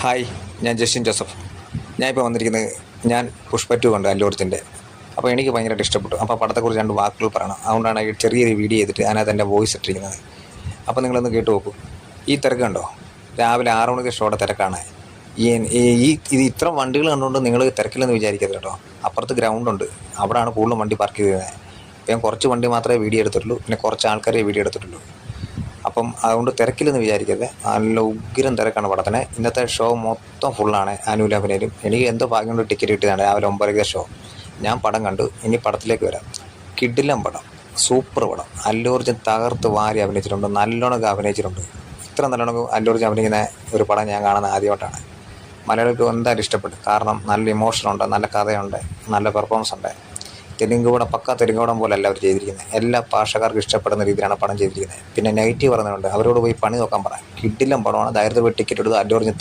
Hi, ഞാൻ Justin Joseph. ഞാനിപ്പോൾ വന്നിരിക്കുന്നത് പുഷ്പ 2 കണ്ടു അല്ലു അർജുൻ്റെ. അപ്പോൾ എനിക്ക് ഭയങ്കരമായിട്ട് ഇഷ്ടപ്പെട്ടു. അപ്പോൾ പടത്തെക്കുറിച്ച് 2 വാക്കുകൾ പറയണം. അതുകൊണ്ടാണ് ഈ ചെറിയൊരു വീഡിയോ ചെയ്തിട്ട് അതിനകത്ത് എൻ്റെ വോയിസ് ഇട്ടിരിക്കുന്നത്. അപ്പോൾ നിങ്ങളൊന്ന് കേട്ട് നോക്കൂ. ഈ തിരക്ക് കണ്ടോ? രാവിലെ 6 മണിക്ക് ഷോയുടെ തിരക്കാണ്. ഇത് ഇത്ര വണ്ടികൾ കണ്ടുകൊണ്ട് നിങ്ങൾ തിരക്കില്ലെന്ന് വിചാരിക്കരുത് കേട്ടോ. അപ്പുറത്ത് ഗ്രൗണ്ടുണ്ട്, അവിടെയാണ് കൂടുതലും വണ്ടി പാർക്ക് ചെയ്തിരുന്നത്. ഞാൻ കുറച്ച് വണ്ടി മാത്രമേ വീഡിയോ എടുത്തിട്ടുള്ളൂ, പിന്നെ കുറച്ച് ആൾക്കാരെ വീഡിയോ എടുത്തിട്ടുള്ളൂ. അപ്പം അതുകൊണ്ട് തിരക്കില്ലെന്ന് വിചാരിക്കരുത്. നല്ല ഉഗ്രം തിരക്കാണ് പടത്തിന്. ഇന്നത്തെ ഷോ മൊത്തം ഫുള്ളാണ്. അനുവിൽ അഭിനയിലും എനിക്ക് എന്തോ ഭാഗ്യം കൊണ്ട് ടിക്കറ്റ് കിട്ടിയതാണ്. രാവിലെ 9:30 ഷോ. ഞാൻ പടം കണ്ടു. ഇനി പടത്തിലേക്ക് വരാം. കിടിലം പടം, സൂപ്പർ പടം. അല്ലു അർജുൻ തകർത്ത് വാരി അഭിനയിച്ചിട്ടുണ്ട്, നല്ലോണമൊക്കെ അഭിനയിച്ചിട്ടുണ്ട്. ഇത്ര നല്ലോണം അല്ലു അർജുൻ അഭിനയിക്കുന്ന ഒരു പടം ഞാൻ കാണുന്നത് ആദ്യമായിട്ടാണ്. മലയാളികൾക്ക് എന്തായാലും ഇഷ്ടപ്പെട്ടു. കാരണം നല്ല ഇമോഷനുണ്ട്, നല്ല കഥയുണ്ട്, നല്ല പെർഫോമൻസ് ഉണ്ട്. പക്ക തെലുങ്കുപടം പോലല്ല അവർ ചെയ്തിരിക്കുന്നത്. എല്ലാ ഭാഷക്കാർക്കും ഇഷ്ടപ്പെടുന്ന രീതിയിലാണ് പടം ചെയ്തിരിക്കുന്നത്. പിന്നെ നെഗറ്റീവ് പറയുന്നുണ്ട്, അവരോട് പോയി പണി നോക്കാൻ പറയാം. കിടിലം പടമാണ്. ധൈര്യത്തിൽ പോയി ടിക്കറ്റ് എടുത്ത് അല്ലു അർജുൻ